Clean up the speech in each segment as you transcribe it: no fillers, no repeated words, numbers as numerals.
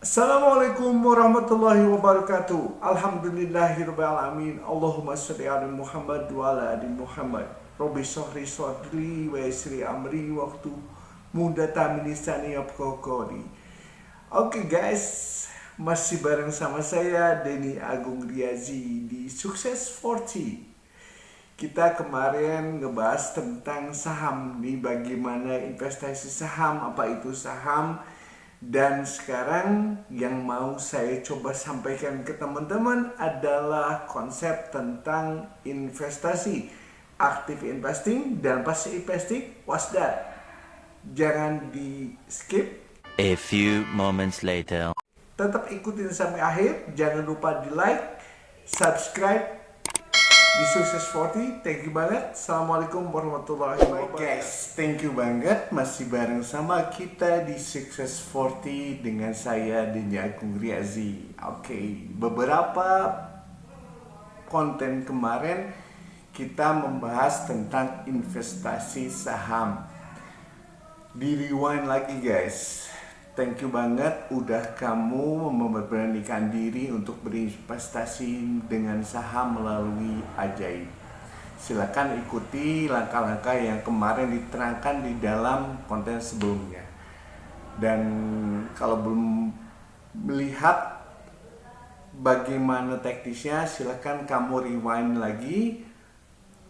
Assalamualaikum warahmatullahi wabarakatuh. Alhamdulillahirabbil alamin. Allahumma shalli ala Muhammad wa ala ali Muhammad. Robbi shrah sadri wa yassir amri waktu muda lisani yafqahu qawli. Oke guys, masih bareng sama saya Denny Agung Riazi di Sukses 40. Kita kemarin ngebahas tentang saham nih, bagaimana investasi saham, apa itu saham. Dan sekarang yang mau saya coba sampaikan ke teman-teman adalah konsep tentang investasi, active investing dan passive investing. What's that? Jangan di skip. A few moments later. Tetap ikutin sampai akhir. Jangan lupa di like, subscribe di Sukses 40. Thank you banget. Assalamualaikum warahmatullahi wabarakatuh. Guys, thank you banget masih bareng sama kita di Sukses 40 dengan saya Denny Agung Riazi. Oke, beberapa konten kemarin kita membahas tentang investasi saham. Di rewind lagi guys. Thank you banget udah kamu memberanikan diri untuk berinvestasi dengan saham melalui Ajaib. Silakan ikuti langkah-langkah yang kemarin diterangkan di dalam konten sebelumnya. Dan kalau belum melihat bagaimana teknisnya, silakan kamu rewind lagi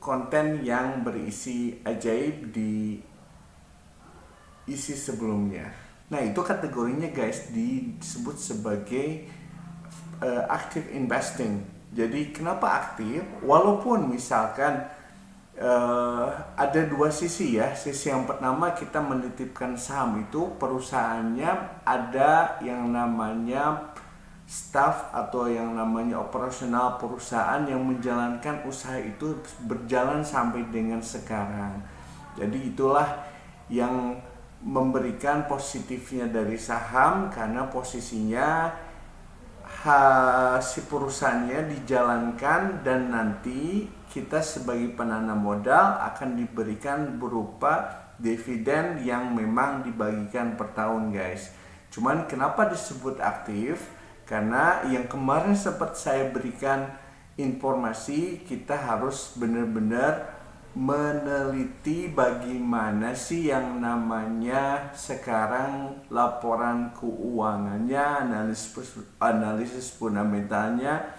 konten yang berisi Ajaib di isi sebelumnya. Nah, itu kategorinya guys disebut sebagai active investing. Jadi kenapa aktif? Walaupun misalkan ada dua sisi ya. Sisi yang pertama, kita menitipkan saham itu perusahaannya ada yang namanya staff atau yang namanya operasional perusahaan yang menjalankan usaha itu berjalan sampai dengan sekarang. Jadi itulah yang memberikan positifnya dari saham, karena posisinya si perusahaannya dijalankan dan nanti kita sebagai penanam modal akan diberikan berupa dividen yang memang dibagikan per tahun guys. Cuman kenapa disebut aktif? Karena yang kemarin sempat saya berikan informasi, kita harus benar-benar meneliti bagaimana sih yang namanya sekarang laporan keuangannya, analisis fundamentalnya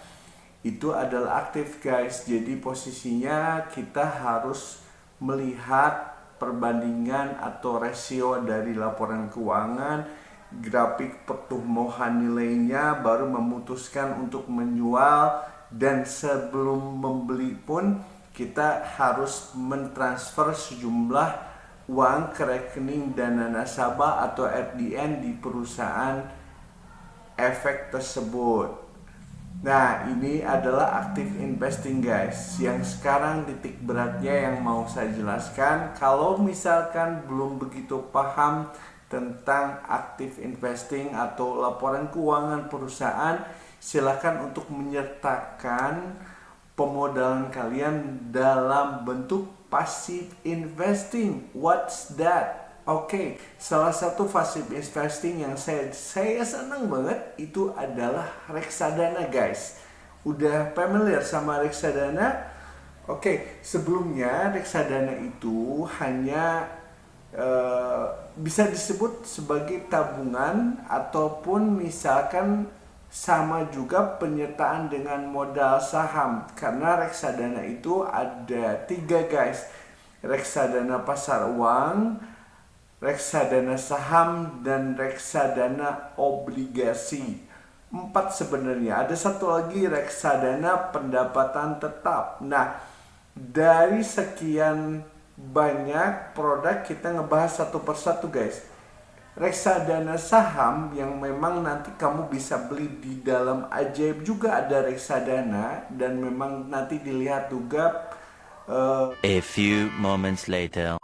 itu adalah aktif guys. Jadi posisinya kita harus melihat perbandingan atau rasio dari laporan keuangan, grafik pertumbuhan nilainya, baru memutuskan untuk menjual. Dan sebelum membeli pun kita harus mentransfer sejumlah uang ke rekening dana nasabah atau RDN di perusahaan efek tersebut. Nah, ini adalah active investing guys. Yang sekarang titik beratnya yang mau saya jelaskan. Kalau misalkan belum begitu paham tentang active investing atau laporan keuangan perusahaan, silakan untuk menyertakan pemodalan kalian dalam bentuk passive investing. What's that? Oke, salah satu passive investing yang saya senang banget itu adalah reksadana guys. Udah familiar sama reksadana? Oke, sebelumnya reksadana itu hanya bisa disebut sebagai tabungan ataupun misalkan sama juga penyertaan dengan modal saham, karena reksadana itu ada 3 guys: reksadana pasar uang, reksadana saham, dan reksadana obligasi. 4 sebenarnya. Ada satu lagi, reksadana pendapatan tetap. Nah, dari sekian banyak produk kita ngebahas satu persatu guys. Reksadana saham yang memang nanti kamu bisa beli di dalam Ajaib juga ada reksadana, dan memang nanti dilihat juga A few moments later.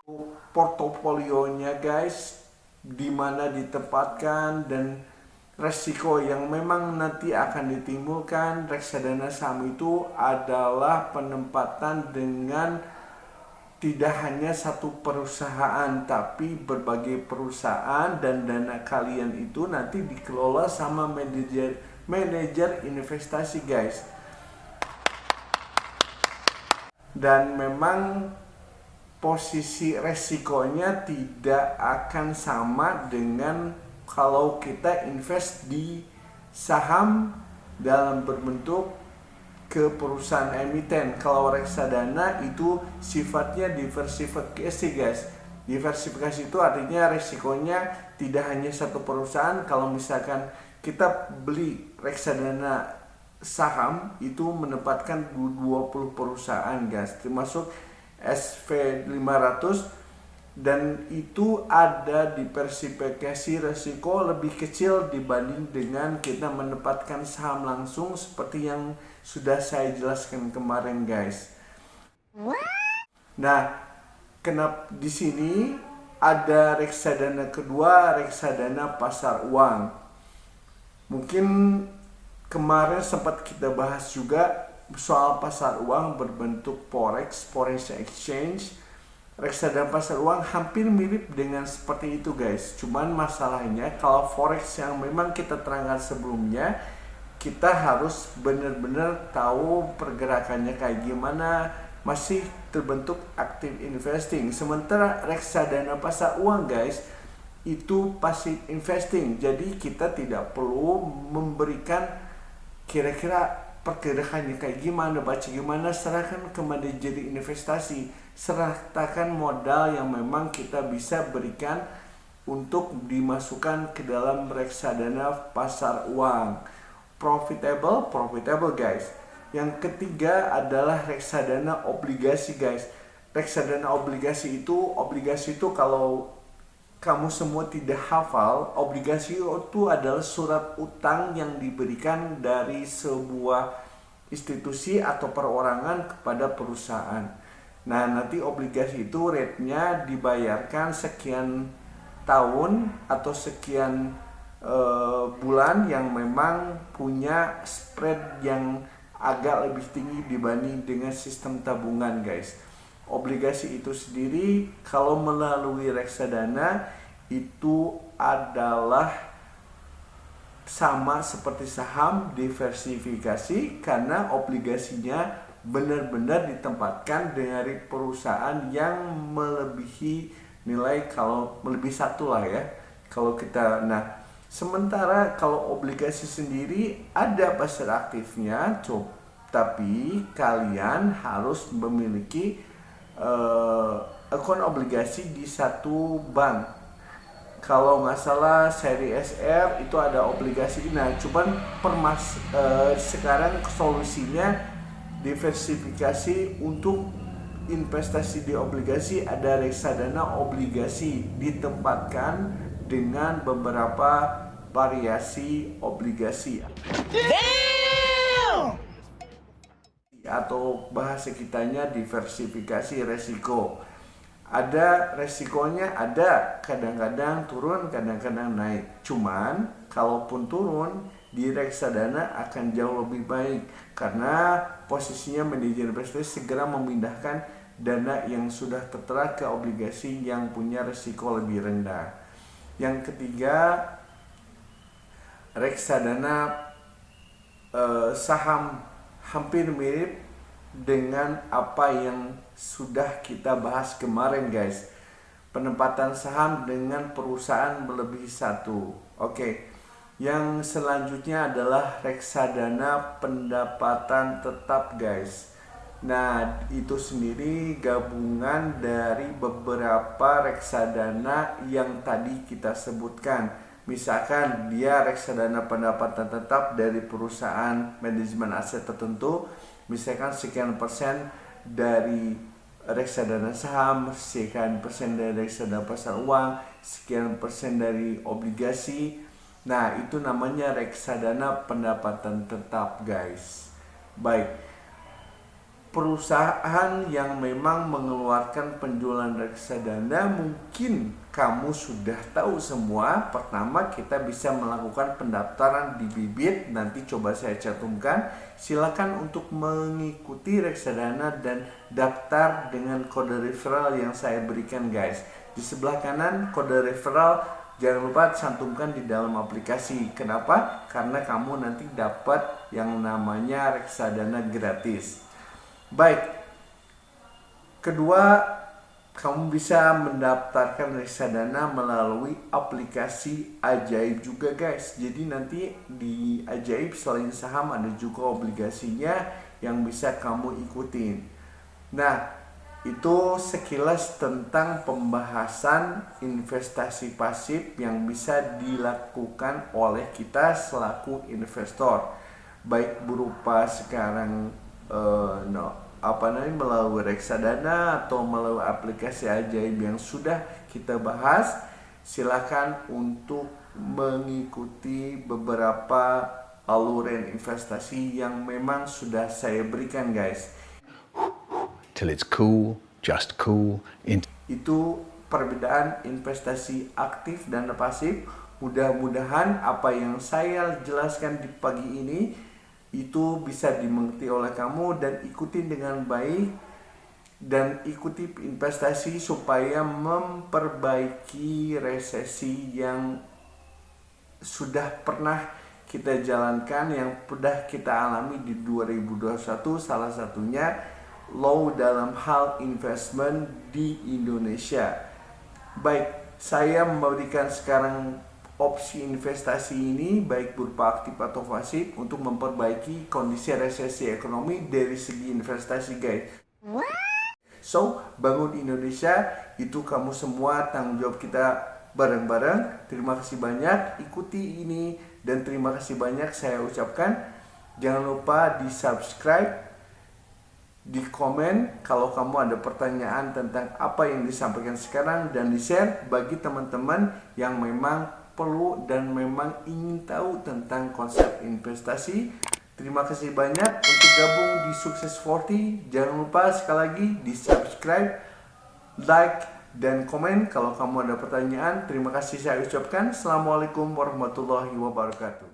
portofolionya guys, di mana ditempatkan dan resiko yang memang nanti akan ditimbulkan. Reksadana saham itu adalah penempatan dengan tidak hanya satu perusahaan, tapi berbagai perusahaan, dan dana kalian itu nanti dikelola sama manajer investasi guys. Dan memang posisi resikonya tidak akan sama dengan kalau kita invest di saham dalam berbentuk ke perusahaan emiten. Kalau reksadana itu sifatnya diversifikasi guys. Diversifikasi itu artinya resikonya tidak hanya satu perusahaan. Kalau misalkan kita beli reksadana saham itu menempatkan 20 perusahaan guys, termasuk SV500, dan itu ada diversifikasi resiko lebih kecil dibanding dengan kita menempatkan saham langsung seperti yang sudah saya jelaskan kemarin guys. Nah, kenapa di sini ada reksadana kedua, reksadana pasar uang. Mungkin kemarin sempat kita bahas juga soal pasar uang berbentuk forex, foreign exchange. Reksadana pasar uang hampir mirip dengan seperti itu guys. Cuman masalahnya kalau forex yang memang kita terangkan sebelumnya, kita harus benar-benar tahu pergerakannya kayak gimana, masih terbentuk active investing. Sementara reksadana pasar uang guys, itu passive investing. Jadi kita tidak perlu memberikan kira-kira pergerakannya kayak gimana, baca gimana, serahkan ke manajer investasi, serahkan modal yang memang kita bisa berikan untuk dimasukkan ke dalam reksadana pasar uang. Profitable guys. Yang ketiga adalah reksadana obligasi guys. Reksadana obligasi itu kalau kamu semua tidak hafal, obligasi itu adalah surat utang yang diberikan dari sebuah institusi atau perorangan kepada perusahaan. Nah, nanti obligasi itu rate-nya dibayarkan sekian tahun atau sekian bulan yang memang punya spread yang agak lebih tinggi dibanding dengan sistem tabungan guys. Obligasi itu sendiri kalau melalui reksadana itu adalah sama seperti saham, diversifikasi karena obligasinya benar-benar ditempatkan dari perusahaan yang melebihi nilai, kalau melebihi satu lah ya. Kalau kita, nah sementara kalau obligasi sendiri ada pasar aktifnya, tapi kalian harus memiliki akun obligasi di satu bank. Kalau nggak salah seri SR itu ada obligasi. Nah, cuman sekarang solusinya diversifikasi untuk investasi di obligasi, ada reksadana obligasi ditempatkan dengan beberapa variasi obligasi. Atau bahasa kitanya diversifikasi resiko. Ada resikonya, ada kadang-kadang turun, kadang-kadang naik. Cuman kalaupun turun di reksadana akan jauh lebih baik karena posisinya manajer investasi segera memindahkan dana yang sudah tertera ke obligasi yang punya resiko lebih rendah. Yang ketiga, reksadana saham hampir mirip dengan apa yang sudah kita bahas kemarin guys. Penempatan saham dengan perusahaan melebihi satu. Oke. Yang selanjutnya adalah reksadana pendapatan tetap guys. Nah, itu sendiri gabungan dari beberapa reksadana yang tadi kita sebutkan. Misalkan dia reksadana pendapatan tetap dari perusahaan manajemen aset tertentu, misalkan sekian persen dari reksadana saham, sekian persen dari reksadana pasar uang, sekian persen dari obligasi. Nah, itu namanya reksadana pendapatan tetap guys. Baik, perusahaan yang memang mengeluarkan penjualan reksadana, mungkin kamu sudah tahu semua. Pertama, kita bisa melakukan pendaftaran di Bibit, nanti coba saya cantumkan. Silakan untuk mengikuti reksadana dan daftar dengan kode referral yang saya berikan guys. Di sebelah kanan kode referral, jangan lupa cantumkan di dalam aplikasi. Kenapa? Karena kamu nanti dapat yang namanya reksadana gratis. Baik, kedua, kamu bisa mendaftarkan reksadana melalui aplikasi Ajaib juga guys. Jadi nanti di Ajaib selain saham ada juga obligasinya yang bisa kamu ikutin. Nah, itu sekilas tentang pembahasan investasi pasif yang bisa dilakukan oleh kita selaku investor, baik berupa sekarang melalui reksadana atau melalui aplikasi Ajaib yang sudah kita bahas. Silakan untuk mengikuti beberapa aluran investasi yang memang sudah saya berikan guys. Till it's cool, just cool. Itu perbedaan investasi aktif dan pasif. Mudah-mudahan apa yang saya jelaskan di pagi ini itu bisa dimengerti oleh kamu dan ikuti dengan baik, dan ikuti investasi supaya memperbaiki resesi yang sudah pernah kita jalankan, yang sudah kita alami di 2021, salah satunya low dalam hal investment di Indonesia. Baik, saya memberikan sekarang opsi investasi ini baik berupa aktif atau pasif untuk memperbaiki kondisi resesi ekonomi dari segi investasi guys. So, bangun Indonesia itu kamu semua, tanggung jawab kita bareng-bareng. Terima kasih banyak, ikuti ini, dan terima kasih banyak saya ucapkan. Jangan lupa di subscribe, di komen kalau kamu ada pertanyaan tentang apa yang disampaikan sekarang, dan di share bagi teman-teman yang memang perlu dan memang ingin tahu tentang konsep investasi. Terima kasih banyak untuk gabung di Sukses 40. Jangan lupa sekali lagi di subscribe, like, dan komen kalau kamu ada pertanyaan. Terima kasih saya ucapkan. Assalamualaikum warahmatullahi wabarakatuh.